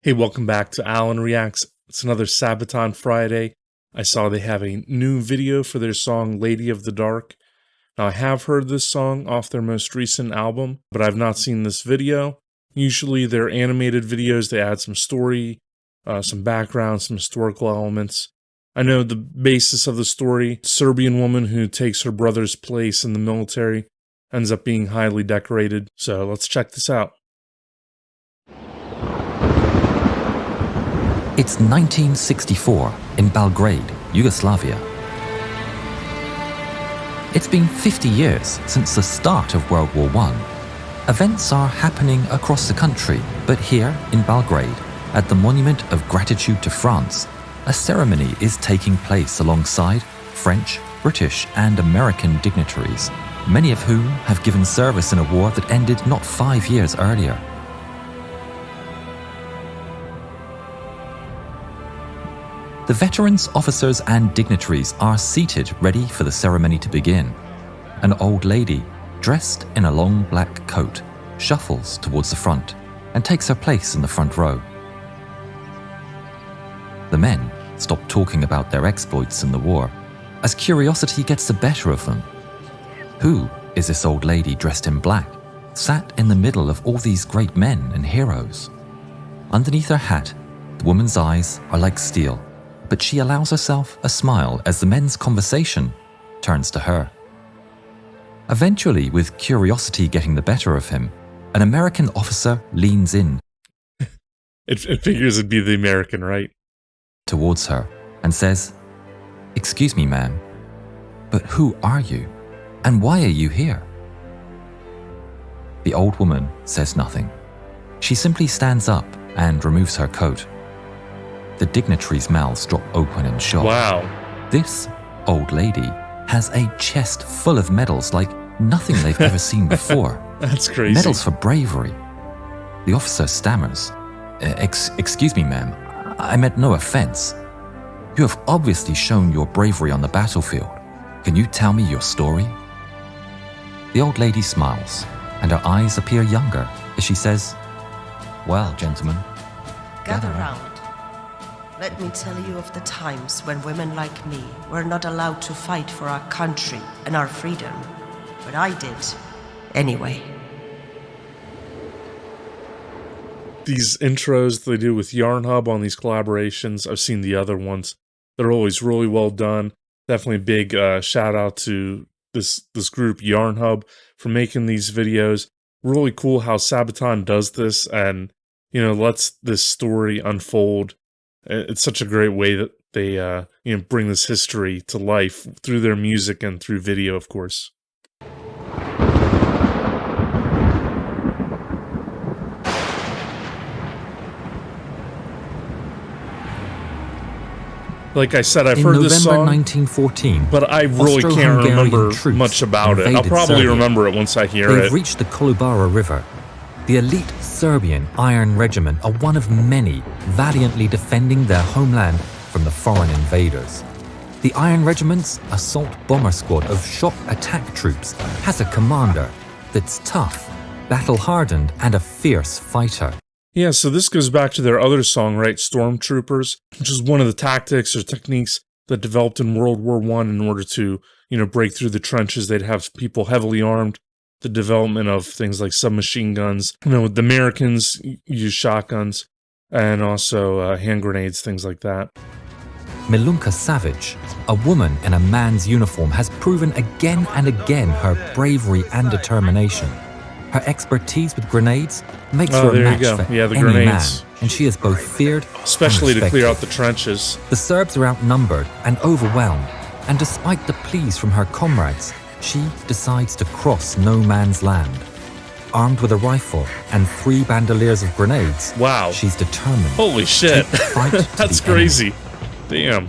Hey, welcome back to Alan Reacts. It's another Sabaton Friday. I saw they have a new video for their song Lady of the Dark. Now, I have heard this song off their most recent album, but I've not seen this video. Usually their animated videos, they add some story, some background, some historical elements. I know the basis of the story, Serbian woman who takes her brother's place in the military, ends up being highly decorated. So let's check this out. It's 1964 in Belgrade, Yugoslavia. It's been 50 years since the start of World War I. Events are happening across the country, but here in Belgrade, at the Monument of Gratitude to France, a ceremony is taking place alongside French, British and American dignitaries, many of whom have given service in a war that ended not 5 years earlier. The veterans, officers and dignitaries are seated ready for the ceremony to begin. An old lady, dressed in a long black coat, shuffles towards the front and takes her place in the front row. The men stop talking about their exploits in the war, as curiosity gets the better of them. Who is this old lady dressed in black, sat in the middle of all these great men and heroes? Underneath her hat, the woman's eyes are like steel, but she allows herself a smile as the men's conversation turns to her. Eventually, with curiosity getting the better of him, an American officer leans in. It figures it'd be the American, right? Towards her and says, "Excuse me, ma'am, but who are you? And why are you here?" The old woman says nothing. She simply stands up and removes her coat. The dignitaries' mouths drop open in shock. Wow. This old lady has a chest full of medals like nothing they've ever seen before. That's crazy. Medals for bravery. The officer stammers. Excuse me, ma'am. I meant no offense. You have obviously shown your bravery on the battlefield. Can you tell me your story?" The old lady smiles, and her eyes appear younger as she says, "Well, gentlemen, gather round. Let me tell you of the times when women like me were not allowed to fight for our country and our freedom. But I did, anyway." These intros they do with Yarnhub on these collaborations, I've seen the other ones. They're always really well done. Definitely a big shout out to this group Yarnhub for making these videos. Really cool how Sabaton does this and, you know, lets this story unfold. It's such a great way that they, bring this history to life through their music and through video, of course. Like I said, I've heard this song, 1914, but I really can't remember much about it. I'll probably remember it once I hear it. They've reached the Kolubara River. The elite Serbian Iron Regiment are one of many valiantly defending their homeland from the foreign invaders. The Iron Regiment's assault bomber squad of shock attack troops has a commander that's tough, battle-hardened, and a fierce fighter. Yeah, so this goes back to their other song, right, Stormtroopers, which is one of the tactics or techniques that developed in World War I in order to, break through the trenches. They'd have people heavily armed. The development of things like submachine guns. The Americans use shotguns and also hand grenades, things like that. Milunka Savic, a woman in a man's uniform, has proven again and again her bravery and determination. Her expertise with grenades makes her a match for any grenades. man, and she is both feared especially and to clear out the trenches. The Serbs are outnumbered and overwhelmed, and despite the pleas from her comrades, she decides to cross no man's land. Armed with a rifle and 3 bandoliers of grenades, wow, she's determined. Holy shit. To take the fight to That's the crazy. enemy. Damn.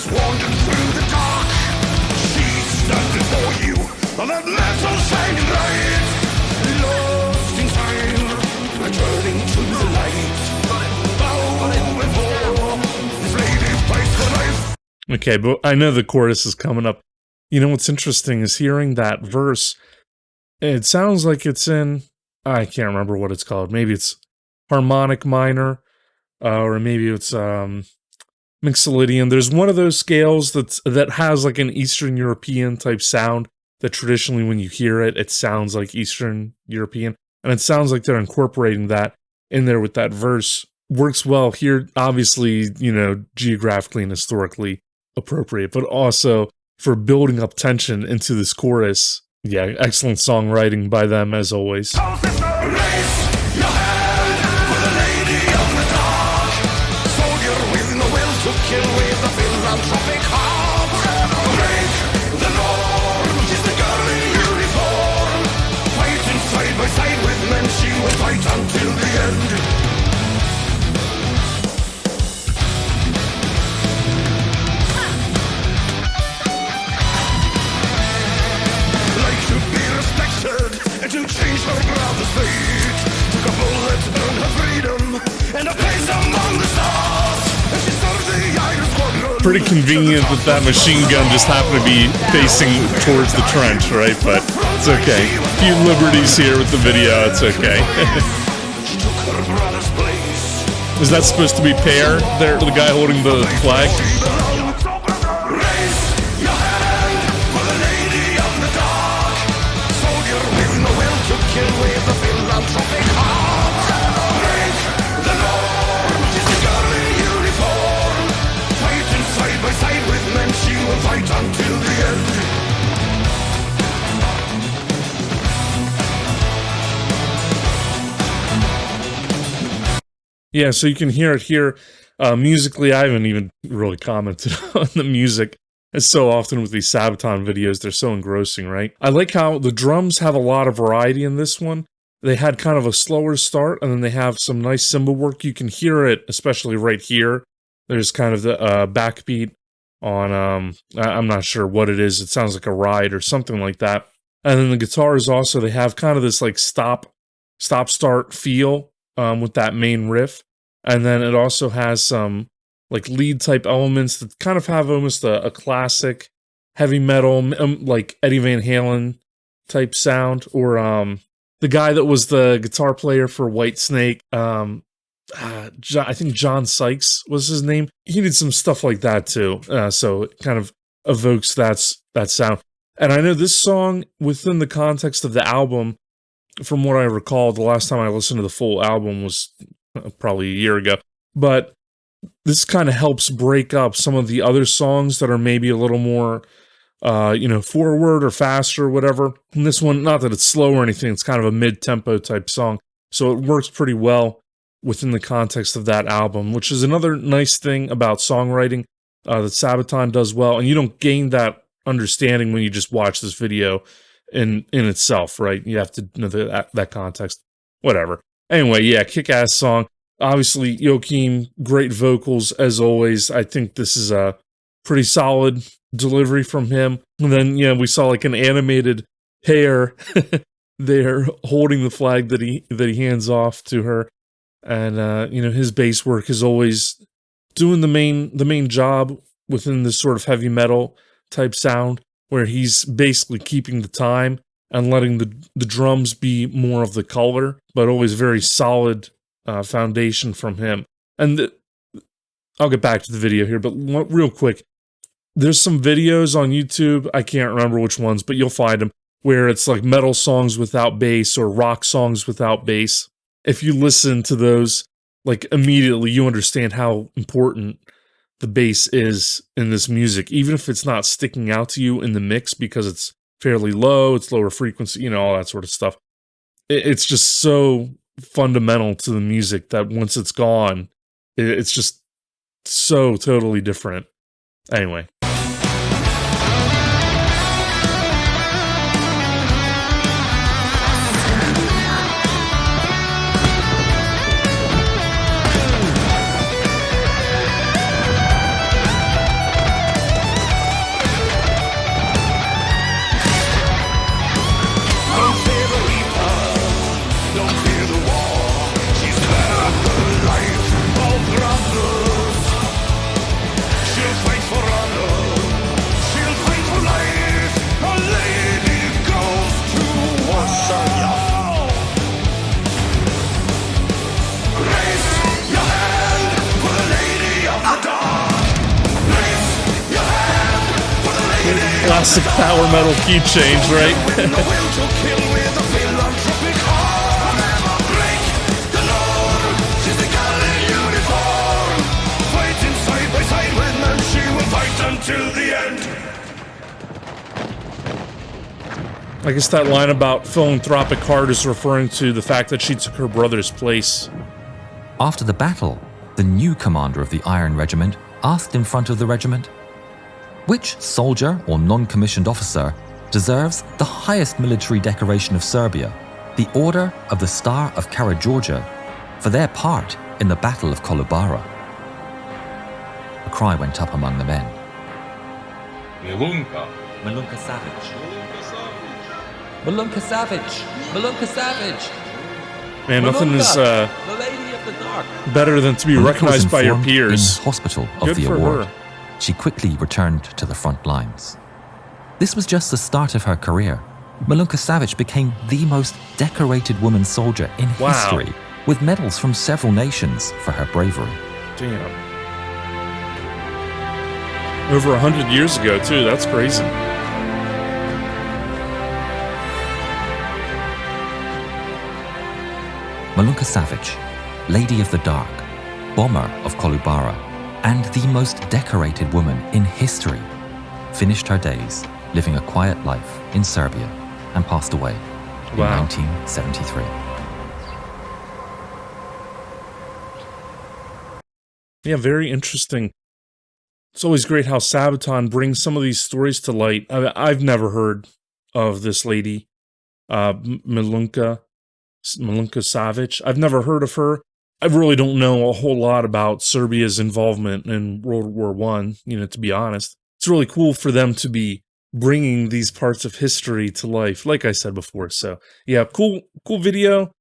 Wandered through the dark. She stood before you on that metal shining bright, lost in time, returning to the light. Bow before this lady fights for life. Okay, but I know the chorus is coming up. You know what's interesting is hearing that verse. It sounds like it's in, I can't remember what it's called. Maybe it's harmonic minor, or maybe it's Mixolydian. There's one of those scales that has like an Eastern European type sound that traditionally when you hear it, it sounds like Eastern European. And it sounds like they're incorporating that in there with that verse. Works well here, obviously, you know, geographically and historically appropriate, but also for building up tension into this chorus. Yeah, excellent songwriting by them as always. Raise your hand for the lady of the dark, soldier with no will to kill with a philanthropic heart. Break the norm, she's the girl in uniform, fighting side by side with men, she will fight until the end. And to change her brother's fate, took a bullet, earned her freedom, and a place among the stars. And she served the Iron Squadron. Pretty convenient that that machine gun just happened to be facing towards the trench, right? But it's okay. A few liberties here with the video, it's okay. She took her brother's place. Is that supposed to be Pear there, the guy holding the flag? Raise your hand for the lady of the dark, soldier with no will to kill with a philanthropic heart. Break the norm, she's the girl in uniform, fighting side by side with men, she will fight until the end. Yeah, so you can hear it here. Musically, I haven't even really commented on the music. As so often with these Sabaton videos, they're so engrossing, right? I like how the drums have a lot of variety in this one. They had kind of a slower start, and then they have some nice cymbal work. You can hear it, especially right here. There's kind of the backbeat on, I'm not sure what it is. It sounds like a ride or something like that. And then the guitars also, they have kind of this like stop-start feel with that main riff. And then it also has some like lead type elements that kind of have almost a classic heavy metal, like Eddie Van Halen type sound, or the guy that was the guitar player for Whitesnake, I think John Sykes was his name. He did some stuff like that too, so it kind of evokes that sound. And I know this song, within the context of the album, from what I recall, the last time I listened to the full album was probably a year ago, but this kind of helps break up some of the other songs that are maybe a little more, forward or faster or whatever. And this one, not that it's slow or anything, it's kind of a mid-tempo type song. So it works pretty well within the context of that album, which is another nice thing about songwriting that Sabaton does well. And you don't gain that understanding when you just watch this video in itself, right? You have to know that context. Whatever. Anyway, yeah, kick-ass song. Obviously, Joachim, great vocals as always. I think this is a pretty solid delivery from him. And then, yeah, we saw like an animated hair there holding the flag that he hands off to her. And his bass work is always doing the main job within this sort of heavy metal type sound, where he's basically keeping the time and letting the drums be more of the color, but always very solid foundation from him. And I'll get back to the video here, but real quick, there's some videos on YouTube, I can't remember which ones, but you'll find them, where it's like metal songs without bass or rock songs without bass. If you listen to those, like immediately you understand how important the bass is in this music, even if it's not sticking out to you in the mix because it's fairly low, it's lower frequency, all that sort of stuff. It's just so fundamental to the music that once it's gone, it's just so totally different. Anyway. classic power metal key change, right? With the will to kill with a philanthropic heart. Never break the norm. She's the girl in uniform. Fighting side by side with men, she will fight until the end. I guess that line about philanthropic heart is referring to the fact that she took her brother's place. After the battle, the new commander of the Iron Regiment asked in front of the regiment, "Which soldier or non-commissioned officer deserves the highest military decoration of Serbia, the Order of the Star of Karađorđe, for their part in the Battle of Kolubara?" A cry went up among the men. Milunka. Milunka Savic. Milunka Savic. Milunka Savic. Man, nothing is the Lady of the Dark. better than to be Milunka recognized was by your informed peers. in hospital of Good the for award. her. She quickly returned to the front lines. This was just the start of her career. Milunka Savic became the most decorated woman soldier in Wow. history, with medals from several nations for her bravery. Damn. Over 100 years ago, too. That's crazy. Milunka Savic, Lady of the Dark, bomber of Kolubara, and the most decorated woman in history, finished her days living a quiet life in Serbia and passed away in Wow. 1973. Yeah, very interesting. It's always great how Sabaton brings some of these stories to light. I've never heard of this lady, Milunka Savic. I've never heard of her. I really don't know a whole lot about Serbia's involvement in World War I, to be honest. It's really cool for them to be bringing these parts of history to life, like I said before. So, yeah, cool video,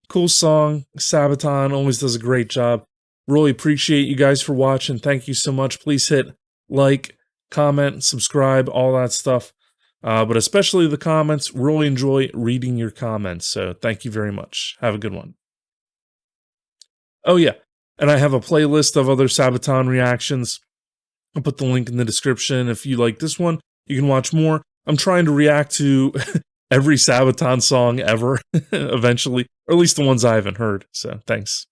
cool song. Sabaton always does a great job. Really appreciate you guys for watching. Thank you so much. Please hit like, comment, subscribe, all that stuff. But especially the comments. Really enjoy reading your comments. So thank you very much. Have a good one. Oh, yeah. And I have a playlist of other Sabaton reactions. I'll put the link in the description. If you like this one, you can watch more. I'm trying to react to every Sabaton song ever, eventually. Or at least the ones I haven't heard. So thanks.